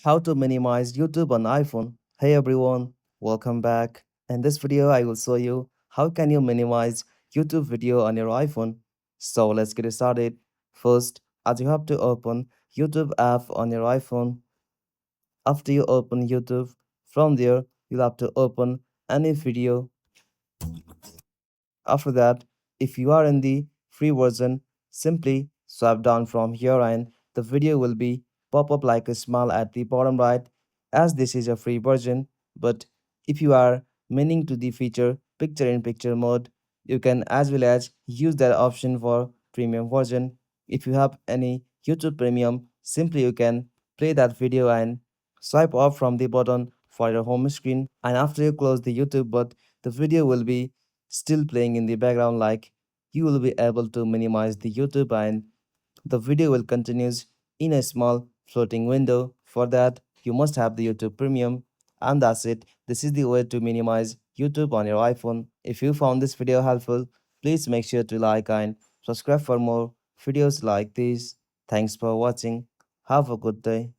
How to minimize YouTube on iPhone. Hey everyone, welcome back. In this video, I will show you how can you minimize YouTube video on your iPhone. So let's get started. First, as you have to open YouTube app on your iPhone. After you open YouTube, from there you'll have to open any video. After that, if you are in the free version, simply swipe down from here and the video will be pop up like a smile at the bottom right as this is a free version. But if you are meaning to the feature picture in picture mode, you can as well as use that option for premium version. If you have any YouTube premium, simply you can play that video and swipe off from the button for your home screen, and after you close the YouTube, but the video will be still playing in the background, like you will be able to minimize the YouTube and the video will continues in a small floating window. For that, you must have the YouTube Premium, and that's it. This is the way to minimize YouTube on your iPhone. If you found this video helpful, please make sure to like and subscribe for more videos like this. Thanks for watching. Have a good day.